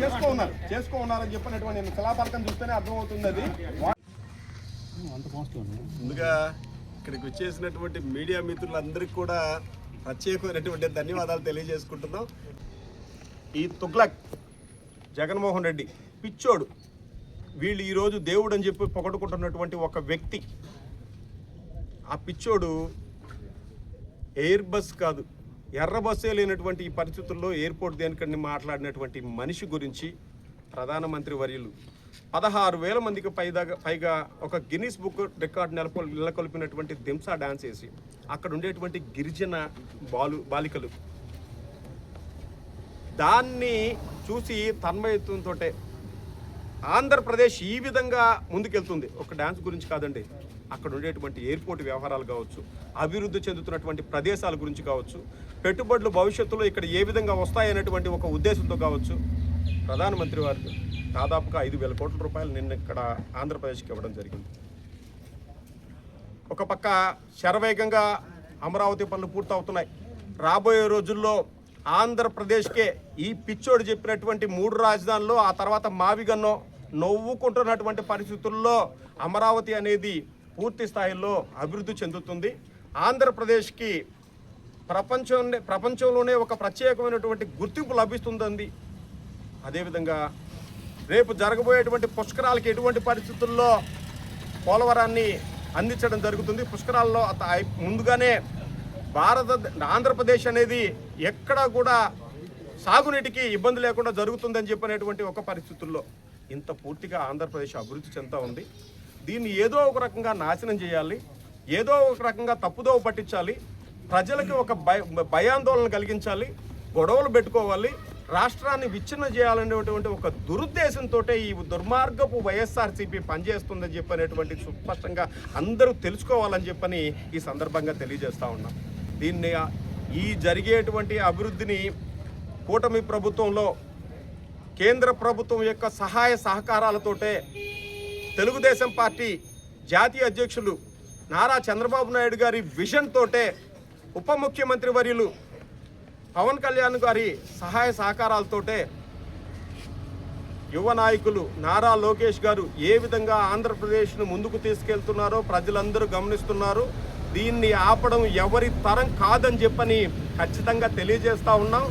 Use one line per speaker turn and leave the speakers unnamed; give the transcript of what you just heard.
చేసుకోన్నారని చెప్పినటువంటి నేను శిలాఫలకం చూస్తేనే అర్థమవుతుంది. అది ముందుగా ఇక్కడికి వచ్చేసినటువంటి మీడియా మిత్రులందరికీ కూడా ప్రత్యేకమైనటువంటి ధన్యవాదాలు తెలియజేసుకుంటున్నాం. ఈ తుగ్లక్ జగన్మోహన్ రెడ్డి పిచ్చోడు, వీళ్ళు ఈరోజు దేవుడు అని చెప్పి పొగడుకుంటున్నటువంటి ఒక వ్యక్తి, ఆ పిచ్చోడు ఎయిర్ బస్ కాదు, ఎర్ర బస్సే లేనటువంటి ఈ పరిస్థితుల్లో ఎయిర్పోర్ట్ దేనికని మాట్లాడినటువంటి మనిషి గురించి ప్రధానమంత్రి వర్యులు 16,000 మందికి పైగా ఒక గిన్నిస్ బుక్ రికార్డు నెలకొల్పినటువంటి దింసా డాన్స్ వేసి అక్కడ ఉండేటువంటి గిరిజన బాలికలు దాన్ని చూసి తన్మయత్వంతో ఆంధ్రప్రదేశ్ ఈ విధంగా ముందుకెళ్తుంది. ఒక డ్యాన్స్ గురించి కాదండి, అక్కడ ఉండేటువంటి ఎయిర్పోర్ట్ వ్యవహారాలు కావచ్చు, అభివృద్ధి చెందుతున్నటువంటి ప్రదేశాల గురించి కావచ్చు, పెట్టుబడులు భవిష్యత్తులో ఇక్కడ ఏ విధంగా వస్తాయనేటువంటి ఒక ఉద్దేశంతో కావచ్చు ప్రధానమంత్రి వారు దాదాపుగా 5,000 కోట్ల రూపాయలు నిన్న ఇక్కడ ఆంధ్రప్రదేశ్కి ఇవ్వడం జరిగింది. ఒక పక్క శరవేగంగా అమరావతి పనులు పూర్తవుతున్నాయి. రాబోయే రోజుల్లో ఆంధ్రప్రదేశ్కే ఈ పిచ్చోడు చెప్పినటువంటి 3 రాజధానులు, ఆ తర్వాత మావిగన్నో నవ్వుకుంటున్నటువంటి పరిస్థితుల్లో అమరావతి అనేది పూర్తి స్థాయిలో అభివృద్ధి చెందుతుంది. ఆంధ్రప్రదేశ్కి ప్రపంచంలోనే ఒక ప్రత్యేకమైనటువంటి గుర్తింపు లభిస్తుందండి. అదేవిధంగా రేపు జరగబోయేటువంటి పుష్కరాలకి ఎటువంటి పరిస్థితుల్లో పోలవరాన్ని అందించడం జరుగుతుంది. పుష్కరాల్లో ముందుగానే ఆంధ్రప్రదేశ్ అనేది ఎక్కడా కూడా సాగునీటికి ఇబ్బంది లేకుండా జరుగుతుందని చెప్పినటువంటి ఒక పరిస్థితుల్లో ఇంత పూర్తిగా ఆంధ్రప్రదేశ్ అభివృద్ధి చెందుతూ ఉంది. దీన్ని ఏదో ఒక రకంగా నాశనం చేయాలి, ఏదో ఒక రకంగా తప్పుదోవ పట్టించాలి, ప్రజలకి ఒక భయాందోళన కలిగించాలి, గొడవలు పెట్టుకోవాలి, రాష్ట్రాన్ని విచ్ఛిన్నం చేయాలనేటువంటి ఒక దురుద్దేశంతో ఈ దుర్మార్గపు వైఎస్ఆర్సీపీ పనిచేస్తుందని చెప్పనేటువంటి సుస్పష్టంగా అందరూ తెలుసుకోవాలని చెప్పని ఈ సందర్భంగా తెలియజేస్తూ ఉన్నాం. దీన్ని ఈ జరిగేటువంటి అభివృద్ధిని కూటమి ప్రభుత్వంలో కేంద్ర ప్రభుత్వం యొక్క సహాయ సహకారాలతోటే తెలుగుదేశం పార్టీ జాతీయ అధ్యక్షులు నారా చంద్రబాబు నాయుడు గారి విజన్ తోటే ఉప ముఖ్యమంత్రి వర్యులు పవన్ కళ్యాణ్ గారి సహాయ సహకారాలతోటే యువ నాయకులు నారా లోకేష్ గారు ఏ విధంగా ఆంధ్రప్రదేశ్ను ముందుకు తీసుకెళ్తున్నారో ప్రజలందరూ గమనిస్తున్నారు. దీన్ని ఆపడం ఎవరి తరం కాదని చెప్పని ఖచ్చితంగా తెలియజేస్తూ ఉన్నాం.